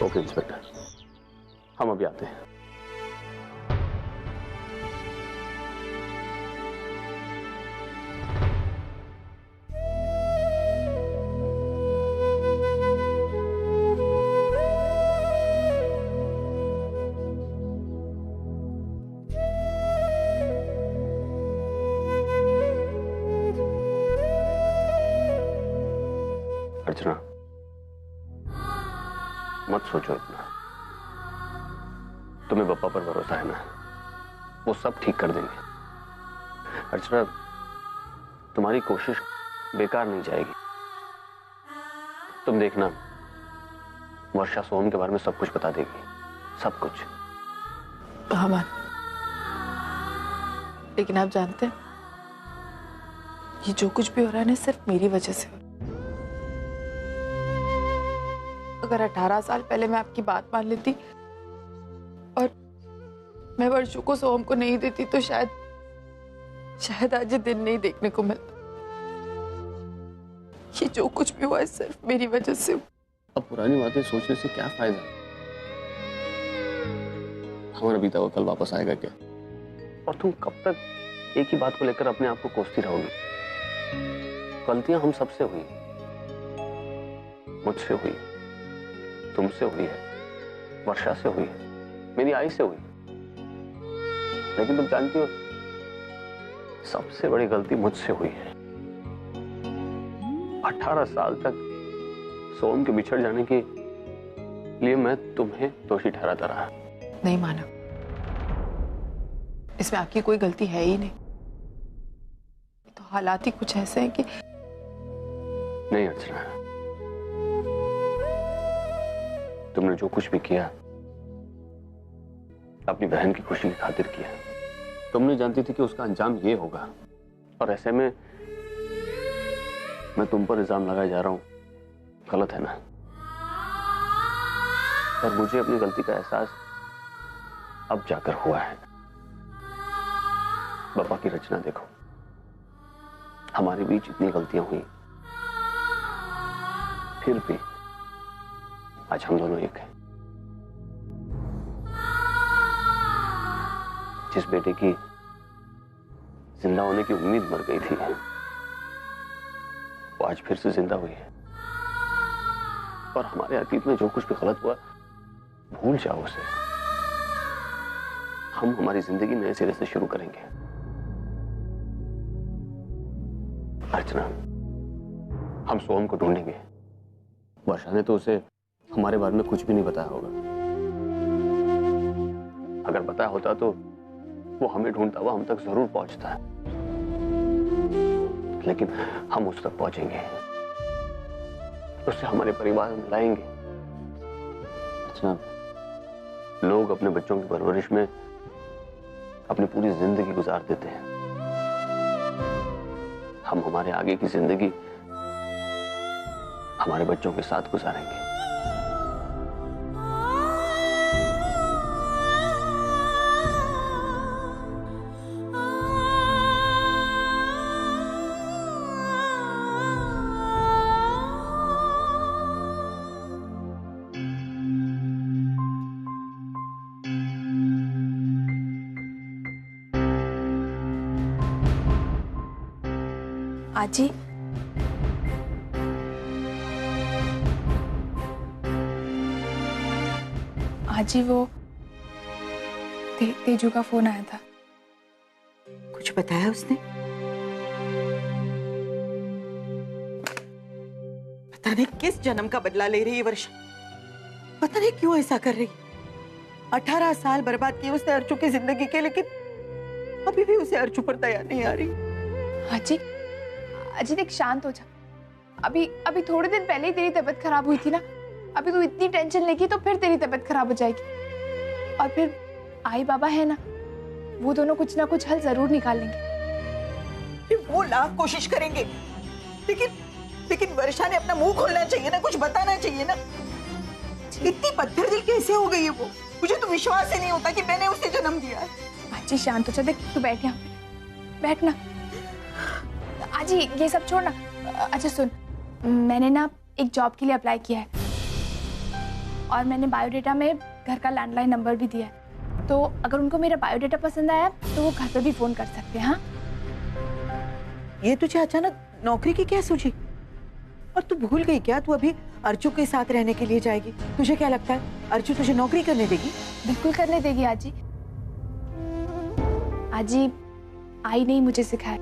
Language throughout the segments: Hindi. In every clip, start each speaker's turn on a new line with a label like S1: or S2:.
S1: ओके इंस्पेक्टर, हम अभी आते हैं। अर्चना, मत सोचो इतना। तुम्हें पापा पर भरोसा है ना, वो सब ठीक कर देंगे। अर्चना, तुम्हारी कोशिश बेकार नहीं जाएगी। तुम देखना, वर्षा सोम के बारे में सब कुछ बता देगी, सब कुछ।
S2: अमन, लेकिन आप जानते हैं ये जो कुछ भी हो रहा है ना, सिर्फ मेरी वजह से हो रहा है। अगर 18 साल पहले मैं आपकी बात मान लेती और मैं वर्षों को सोम को नहीं देती तो शायद आज ये दिन नहीं देखने को मिलता। ये जो कुछ भी हुआ है सिर्फ मेरी वजह से।
S1: अब पुरानी बातें सोचने से क्या फायदा? हमारा बीता हुआ कल वापस आएगा क्या? और तुम कब तक एक ही बात को लेकर अपने आप को कोसती रहोगी? गलतियां हम सबसे हुई, मुझसे हुई, तुमसे हुई है, वर्षा से हुई है, मेरी आई से हुई। लेकिन तुम जानती हो, सबसे बड़ी गलती मुझसे हुई है। 18 साल तक सोम के बिछड़ जाने के लिए मैं तुम्हें दोषी ठहराता रहा।
S2: नहीं माना, इसमें आपकी कोई गलती है ही नहीं। तो हालात ही कुछ ऐसे हैं कि
S1: नहीं अर्चना, तुमने जो कुछ भी किया अपनी बहन की खुशी की खातिर किया। तुमने जानती थी कि उसका अंजाम ये होगा, और ऐसे में मैं तुम पर इल्जाम लगाए जा रहा हूं, गलत है ना? और मुझे अपनी गलती का एहसास अब जाकर हुआ है। बाबा की रचना देखो, हमारे बीच इतनी गलतियां हुई, फिर भी आज हम दोनों एक हैं। जिस बेटे की जिंदा होने की उम्मीद मर गई थी, वो आज फिर से जिंदा हुई है। और हमारे अतीत में जो कुछ भी गलत हुआ, भूल जाओ उसे। हम हमारी जिंदगी नए सिरे से शुरू करेंगे। अर्चना, हम सोम को ढूंढेंगे। वर्षा ने तो उसे हमारे बारे में कुछ भी नहीं बताया होगा। अगर बताया होता तो वो हमें ढूंढता हुआ हम तक जरूर पहुंचता है। लेकिन हम उस तक पहुंचेंगे, उससे हमारे परिवार में लाएंगे। अच्छा, लोग अपने बच्चों की परवरिश में अपनी पूरी जिंदगी गुजार देते हैं। हम हमारे आगे की जिंदगी हमारे बच्चों के साथ गुजारेंगे।
S2: आजी, आजी वो तेजू का फोन आया था।
S3: कुछ बताया उसने? पता नहीं किस जन्म का बदला ले रही है वर्षा, पता नहीं क्यों ऐसा कर रही। 18 साल बर्बाद किए उसने अर्चू की जिंदगी के, लेकिन अभी भी उसे अर्चू पर दया नहीं आ रही।
S2: आजी, आजी देख, शांत हो जा। अभी थोड़े दिन पहले ही तेरी तबीयत खराब हुई थी ना। अभी तू इतनी टेंशन लेगी तो फिर तेरी तबीयत खराब हो जाएगी। और फिर आई बाबा है ना, वो दोनों कुछ ना कुछ हल जरूर निकाल लेंगे।
S3: वो लाख कोशिश करेंगे, लेकिन वर्षा ने अपना मुंह खोलना चाहिए ना, कुछ बताना चाहिए ना। इतनी पत्थर दिल कैसे हो गई है वो? मुझे तो विश्वास ही नहीं होता कि मैंने उसे जन्म दिया है।
S2: आजी शांत हो जा, देख तू बैठ यहाँ पे, बैठ ना। आजी ये सब छोड़ ना। अच्छा सुन, मैंने ना एक जॉब के लिए अप्लाई किया है। और मैंने बायोडेटा में घर का लैंडलाइन नंबर भी दिया है, तो अगर उनको मेरा बायोडेटा पसंद आया तो वो घर पे भी फोन कर सकते हैं। हाँ,
S3: ये तुझे अचानक नौकरी की क्या सूझी? और तू भूल गई क्या, तू अभी अर्चू के साथ रहने के लिए जाएगी? तुझे क्या लगता है अर्चू तुझे नौकरी करने देगी?
S2: बिल्कुल करने देगी आजी। आजी, आई नहीं मुझे सिखाया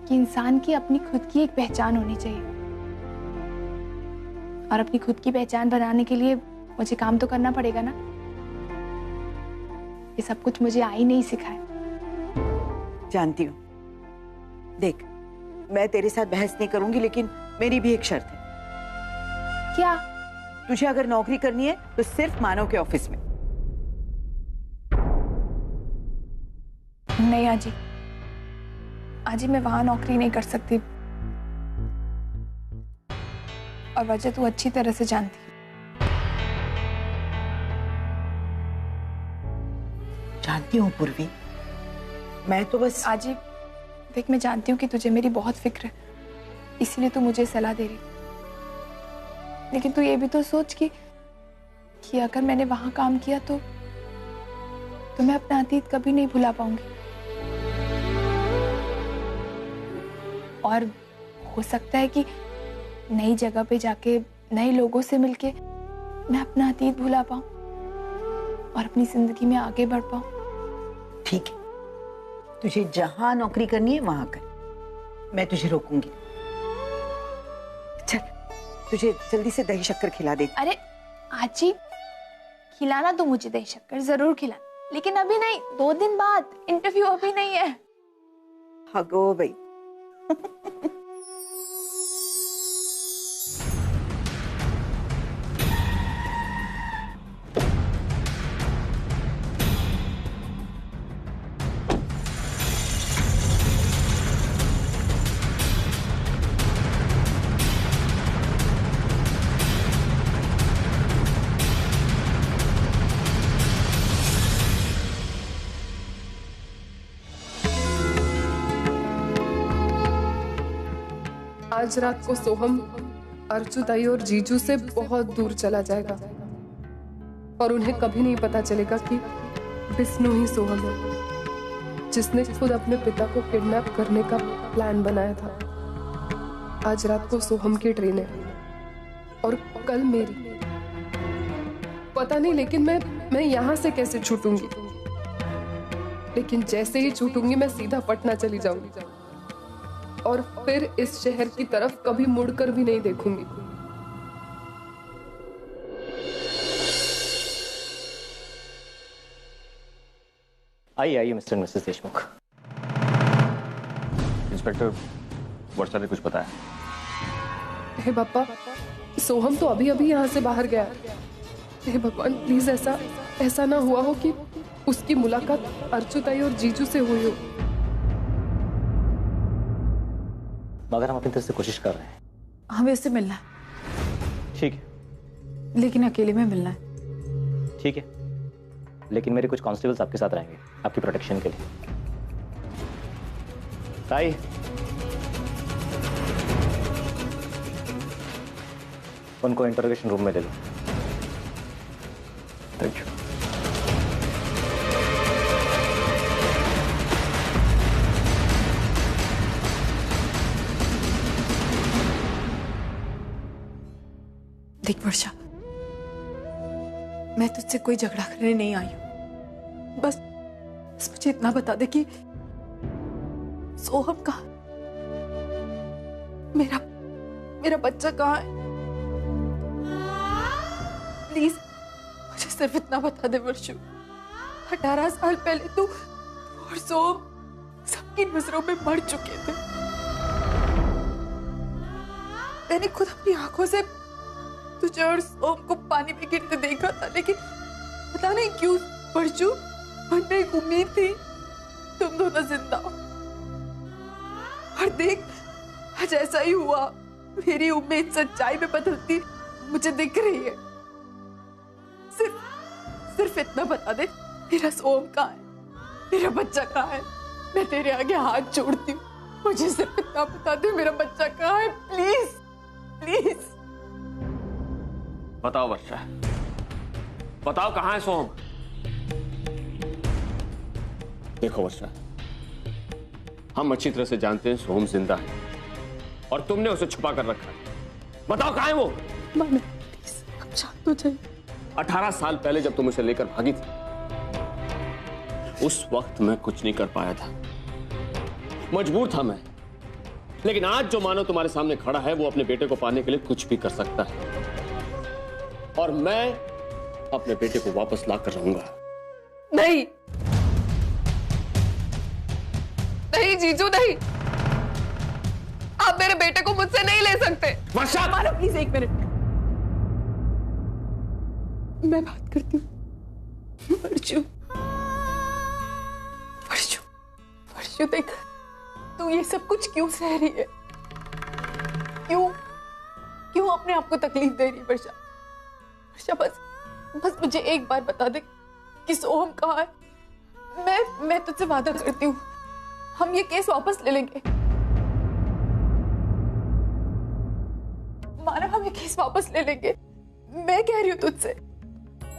S2: कि इंसान की अपनी खुद की एक पहचान होनी चाहिए, और अपनी खुद की पहचान बनाने के लिए मुझे काम तो करना पड़ेगा ना। ये सब कुछ मुझे आई नहीं सिखाया।
S3: जानती हूँ। देख, मैं तेरे साथ बहस नहीं करूंगी, लेकिन मेरी भी एक शर्त है।
S2: क्या?
S3: तुझे अगर नौकरी करनी है तो सिर्फ मानव के ऑफिस में।
S2: नहीं आजी, आजी मैं वहां नौकरी नहीं कर सकती, और वजह तू अच्छी तरह से जानती है।
S3: जानती हूँ पूर्वी, मैं तो बस।
S2: आजी देख, मैं जानती हूँ कि तुझे मेरी बहुत फिक्र है, इसीलिए तू मुझे सलाह दे रही, लेकिन तू ये भी तो सोच कि अगर मैंने वहां काम किया तो मैं अपना अतीत कभी नहीं भुला पाऊंगी, और हो सकता है कि नई जगह पे जाके नए लोगों से मिलके मैं अपना अतीत भुला पाऊं और अपनी जिंदगी में आगे बढ़ पाऊं।
S3: ठीक है, तुझे जहां नौकरी करनी है वहां कर, मैं तुझे रोकूंगी। चल, तुझे जल्दी से दही शक्कर खिला दे।
S2: अरे आजी, खिलाना तो मुझे दही शक्कर जरूर खिलाना, लेकिन अभी नहीं, 2 दिन बाद, इंटरव्यू अभी नहीं है।
S3: हगो भाई।
S4: आज रात को सोहम अर्चू ताई और जीजू से बहुत दूर चला जाएगा, और उन्हें कभी नहीं पता चलेगा कि विष्णु ही सोहम है, जिसने खुद अपने पिता को किडनैप करने का प्लान बनाया था। आज रात को सोहम की ट्रेन है और कल मेरी। पता नहीं, लेकिन मैं यहाँ से कैसे छूटूंगी? लेकिन जैसे ही छूटूंगी मैं सीधा पटना चली जाऊंगी, और फिर इस शहर की तरफ कभी मुड़कर भी नहीं देखूंगी।
S1: आइए आइए मिस्टर मिसेस देशमुख। इंस्पेक्टर, वर्षा ने कुछ बताया?
S4: हे बापा, सोहम तो अभी अभी यहाँ से बाहर गया। हे भगवान, प्लीज ऐसा ना हुआ हो कि उसकी मुलाकात अर्चू ताई और जीजू से हुई हो।
S1: मगर हम अपनी तरफ से कोशिश कर रहे हैं।
S5: हमें उससे मिलना है।
S1: ठीक है,
S5: लेकिन अकेले में मिलना है।
S1: ठीक है, लेकिन मेरे कुछ कांस्टेबल्स आपके साथ रहेंगे, आपकी प्रोटेक्शन के लिए। ताई, उनको इंटरोगेशन रूम में ले लो। Thank you.
S5: देख वर्षा, मैं तुझसे कोई झगड़ा करने नहीं आई हूं। बस मुझे इतना बता दे कि सोहम कहाँ, मेरा बच्चा कहाँ है? प्लीज मुझे सिर्फ इतना बता दे वर्षु। 18 साल पहले तू और सोहम सबकी नजरों में मर चुके थे। मैंने खुद अपनी आंखों से तुझे और सोम को पानी में गिरते देखा था, लेकिन पता नहीं क्यों वर्षु, मन में एक उम्मीद थी तुम दोनों जिंदा हो। और देख, आज ऐसा ही हुआ। मेरी उम्मीद सच्चाई में बदलती मुझे दिख रही है। सिर्फ इतना बता दे, मेरा सोम कहाँ है? मेरा बच्चा कहाँ है? मैं तेरे आगे हाथ जोड़ती हूँ, मुझे सिर्फ इतना बता दे, मेरा बच्चा कहाँ है? प्लीज प्लीज
S1: बताओ वर्षा, बताओ कहां है सोहम? देखो वर्षा, हम अच्छी तरह से जानते हैं सोहम जिंदा है और तुमने उसे छुपा कर रखा है। बताओ कहां है वो?
S5: मानव प्लीज अब शांत हो जाइए।
S1: 18 साल पहले जब तुम उसे लेकर भागी थी, उस वक्त मैं कुछ नहीं कर पाया था, मजबूर था मैं। लेकिन आज जो मानव तुम्हारे सामने खड़ा है वो अपने बेटे को पाने के लिए कुछ भी कर सकता है, और मैं अपने बेटे को वापस लाकर रहूंगा।
S4: नहीं नहीं जीजू, नहीं, आप मेरे बेटे को मुझसे नहीं ले सकते।
S1: वर्षा,
S5: मानव प्लीज एक मिनट, मैं बात करती हूँ। वर्षु, वर्षु, वर्षु देख, तू ये सब कुछ क्यों सह रही है? क्यों क्यों अपने आप को तकलीफ दे रही है? वर्षा, वर्षा बस बस मुझे एक बार बता दे कि सोहम कहाँ है। मैं तुझसे वादा करती हूँ, हम ये केस वापस ले लेंगे। मानव, हम ये केस वापस ले लेंगे। मैं कह रही हूँ तुझसे,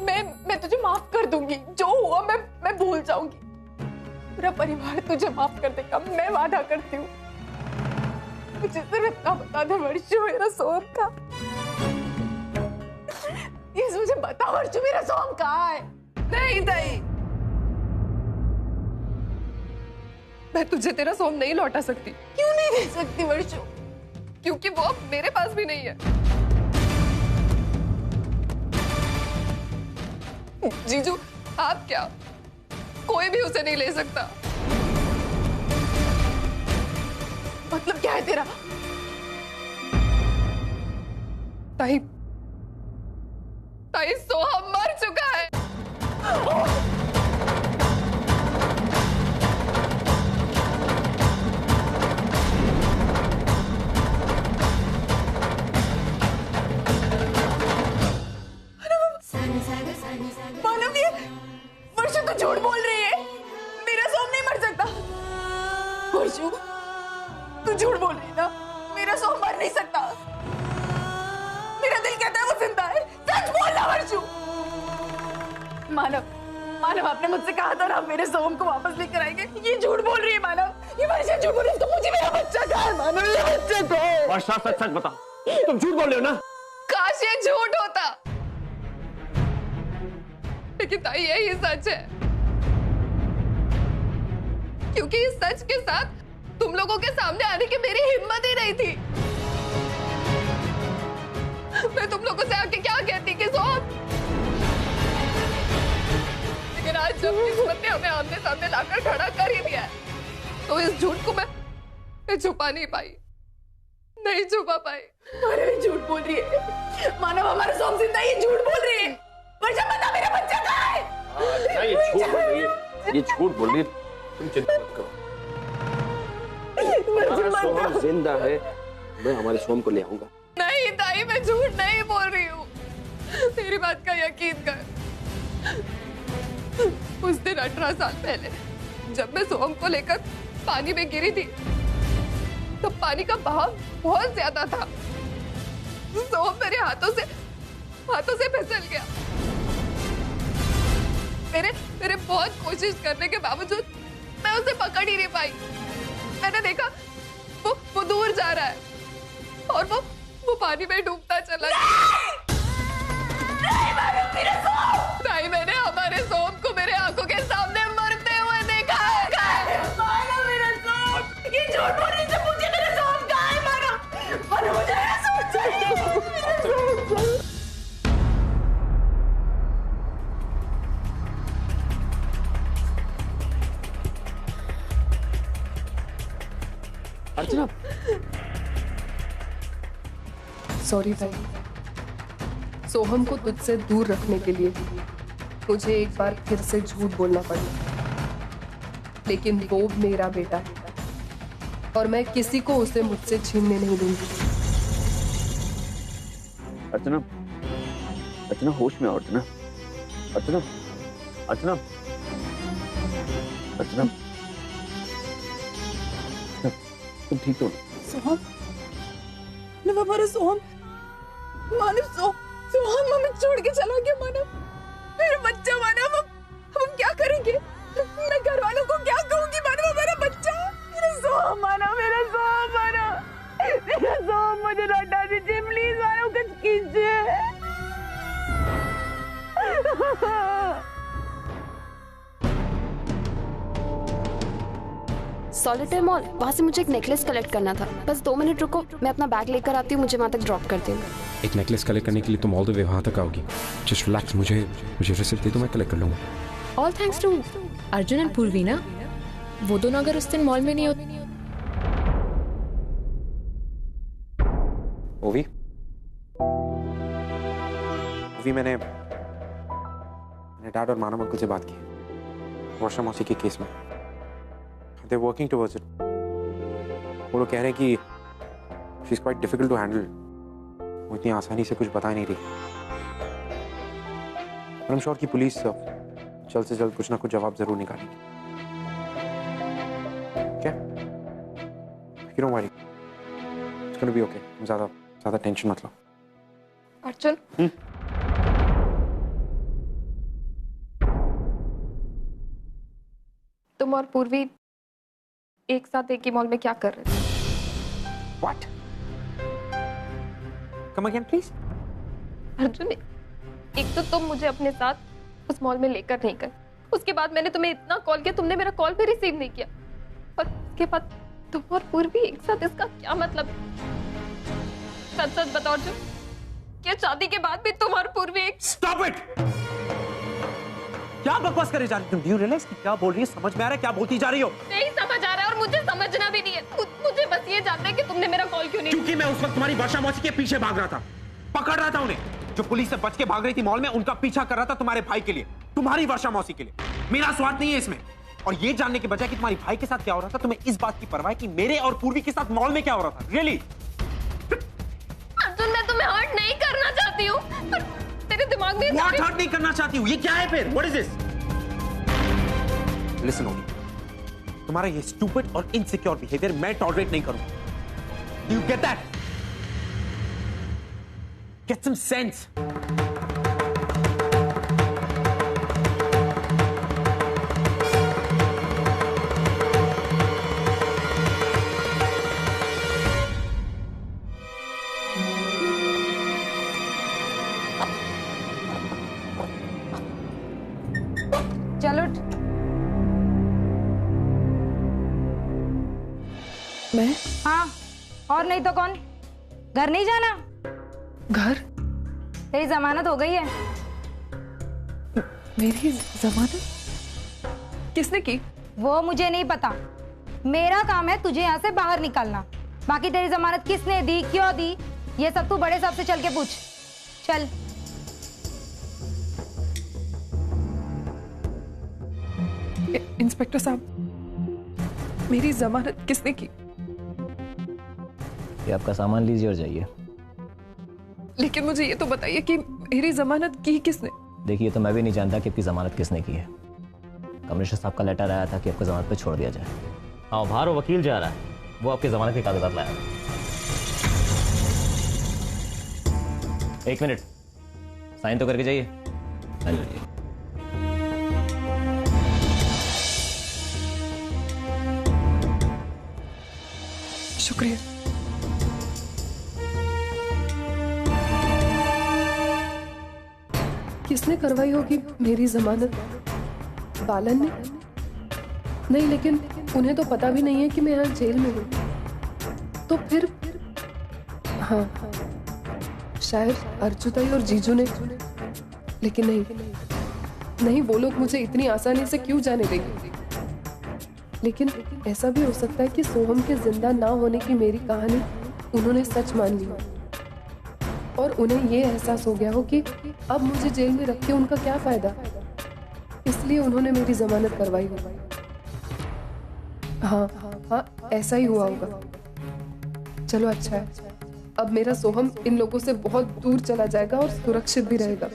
S5: मैं तुझे माफ कर दूंगी। जो हुआ मैं भूल जाऊंगी। पूरा परिवार तुझे माफ कर देगा, मैं वादा करती हूँ। मुझे सिर्फ इतना बता दे वर्षु, मेरा सोहम का प्लीज मुझे बता वर्षु, मेरा सोहम कहाँ है?
S4: नहीं नहीं, मैं तुझे तेरा सोम नहीं लौटा सकती।
S5: क्यों नहीं दे सकती वर्षु?
S4: क्योंकि वो अब मेरे पास भी नहीं है। जीजू, आप क्या, कोई भी उसे नहीं ले सकता।
S5: मतलब क्या है तेरा?
S4: ताई, ताई सोहम मर चुका है।
S5: मानव, ये वर्षु तू झूठ बोल रही है। मेरा सोम नहीं मर सकता। वर्षु तू झूठ बोल रही है ना, मेरा सोम मर नहीं सकता। मेरा दिल कहता है वो जिंदा है। सच बोलना वर्षु। मानव, मानव आपने मुझसे कहा था ना मेरे सोम को वापस लेकर आएंगे। ये झूठ बोल रही है मानव, ये वर्षा झूठ बोल रही है। इसको मुझे मेरा बच्चा कहाँ है? मानव, ये बच्चा कहाँ है?
S1: वर्षा सच सच बताओ, तुम झूठ बोल रहे हो ना?
S4: काश ये झूठ होता, लेकिन ताई यही सच है। क्योंकि इस सच के साथ तुम लोगों के सामने आने की मेरी हिम्मत ही नहीं थी। मैं तुम लोगों से आके क्या कहती कि सोहम, लेकिन आज जब किस्मत ने हमें आमने सामने लाकर खड़ा कर ही दिया है, तो इस झूठ को मैं छुपा नहीं पाई, नहीं छुपा पाई।
S5: मानव ये झूठ बोल रही है। मानव हमारा सोम जिंदा है, ये झूठ बोल रही है। वर्षा बता मेरा बच्चा कहाँ है?
S1: नहीं, ये झूठ बोल रही है, ये झूठ बोल रही है। तुम चिंता मत करो, हमारा सोहम जिंदा है। मैं हमारे सोहम को ले आऊंगा।
S4: नहीं ताई, मैं झूठ नहीं बोल रही हूँ, तेरी बात का यकीन कर। उस दिन 18 साल पहले जब मैं सोहम को लेकर पानी में गिरी थी, तो पानी का बहाव बहुत ज्यादा था। सोहम मेरे हाथों से फिसल गया। मेरे बहुत कोशिश करने के बावजूद मैं उसे पकड़ ही नहीं पाई। मैंने देखा वो दूर जा रहा है और वो पानी में डूबता चला गया। नहीं, मैंने हमारे सोम को मेरे आंखों के सामने मरते हुए देखा है।
S5: मेरा सोम, ये झूठ बोल रही है। मुझे मेरा सोम कहाँ है? मानव, मुझे मेरा सोम चाहिए।
S1: अर्चना,
S4: सॉरी भाई, सोहम को तुझसे दूर रखने के लिए मुझे एक बार फिर से झूठ बोलना पड़ा, लेकिन वो मेरा बेटा है और मैं किसी को उसे मुझसे छीनने नहीं दूंगी।
S1: अर्चना, अर्चना होश में आओ। अर्चना, अर्चना, अर्चना, अर्चना, तुम ठीक हो?
S5: सोहम, हमारा सोहम, मानव सोहम हमें छोड़ के चला गया। मानव
S6: सॉलिटेयर मॉल, वहाँ से मुझे एक नेकलेस कलेक्ट करना था। बस 2 मिनट रुको, मैं अपना बैग लेकर आती हूँ, मुझे वहाँ तक ड्रॉप करती हूँ।
S7: एक नेकलेस कलेक्ट करने के लिए तुम ऑल द वे वहाँ तक आओगी? जस्ट रिलैक्स, मुझे रिसिप्ट दे दो, मैं कलेक्ट कर लूँगा।
S8: All thanks to Arjun and Purvi ना, वो दोनों अगर उस दिन मॉल में नहीं होते।
S7: ओवी, मैंने डैड और मानव अंकल से बात की वर्षा मौसी के केस में। They working towards it. वो लोग कह रहे हैं कि she is quite difficult to handle. वो इतनी आसानी से कुछ बता नहीं रही। आई एम श्योर कि पुलिस जल्द से जल्द कुछ ना कुछ जवाब जरूर निकालेगी। क्या? You know why, it's gonna be okay. ज्यादा टेंशन मत लो।
S2: अर्जुन, तुम और पूर्वी एक साथ एक ही मॉल में क्या कर रहे थे?
S7: What? Come again, please?
S2: Arjun, एक तो तुम मुझे अपने साथ उस मॉल में लेकर नहीं गए, उसके बाद मैंने तुम्हें इतना कॉल किया, तुमने मेरा कॉल भी रिसीव नहीं किया, और उसके बाद तुम और पूर्वी एक साथ, इसका क्या मतलब है? सच सच बताओ अर्जुन, क्या शादी के बाद भी तुम और पूर्वी एक...
S9: Stop it! क्या बकवास करे जा रही तुम? Do you realize कि क्या बोल रही है? समझ में आ रहा है क्या बोलती जा रही हो?
S2: नहीं समझ आ रहा है और मुझे समझना भी नहीं है। मुझे बस ये जानना है कि तुमने मेरा कॉल क्यों नहीं...
S9: क्योंकि मैं उस वक्त तुम्हारी वर्षा मौसी के पीछे भाग रहा था, पकड़ रहा था उन्हें। जो पुलिस से बच के भाग रही थी मॉल में, उनका पीछा कर रहा था तुम्हारे भाई के लिए, तुम्हारी वर्षा मौसी के लिए। मेरा स्वार्थ नहीं है इसमें। और ये जानने के बजाय कि तुम्हारे भाई के साथ क्या हो रहा था, तुम्हें इस बात की परवाह है कि मेरे और पूर्वी के साथ मॉल में क्या हो रहा था। रियली?
S2: अर्जुन, मैं तुम्हें हर्ट नहीं करना चाहती हूँ, पर तेरे दिमाग में...
S9: What हर्ट नहीं करना चाहती हूँ? ये क्या है फिर? What is this? Listen only. तुम्हारा ये stupid और insecure behavior मैं tolerate नहीं करूँगा। Do you get that? Get some sense.
S10: चलो
S2: मैं?
S10: हाँ, और नहीं तो कौन? घर नहीं जाना?
S2: घर?
S10: तेरी जमानत हो गई है।
S2: मेरी जमानत? किसने की?
S10: वो मुझे नहीं पता, मेरा काम है तुझे यहाँ से बाहर निकालना। बाकी तेरी जमानत किसने दी, क्यों दी, ये सब तू बड़े साहब से चल के पूछ। चल।
S2: इंस्पेक्टर साहब, मेरी जमानत किसने की?
S11: ये आपका सामान लीजिए और जाइए।
S2: लेकिन मुझे ये तो बताइए कि मेरी जमानत की किसने?
S11: देखिए, तो मैं भी नहीं जानता कि आपकी जमानत किसने की है। कमिश्नर साहब का लेटर आया था कि आपको जमानत पे छोड़ दिया जाए। हाँ, बाहर वो वकील जा रहा है, वो आपकी जमानत के कागजात लाया। 1 मिनट, साइन तो करके जाइए।
S2: शुक्रिया।
S4: किसने करवाई होगी मेरी जमानत? बालन ने? नहीं, लेकिन उन्हें तो पता भी नहीं है कि मैं यहाँ जेल में हूँ। तो फिर हाँ, शायद अर्जुताई और जीजू ने। लेकिन नहीं, वो लोग मुझे इतनी आसानी से क्यों जाने देंगे? लेकिन ऐसा भी हो सकता है कि सोहम के जिंदा ना होने की मेरी कहानी उन्होंने सच मान ली हो, और उन्हें ये एहसास हो गया हो कि अब मुझे जेल में रख के उनका क्या फायदा, इसलिए उन्होंने मेरी जमानत करवाई होगी। हाँ, ऐसा ही हुआ होगा। चलो अच्छा है, अब मेरा सोहम इन लोगों से बहुत दूर चला जाएगा और सुरक्षित भी रहेगा।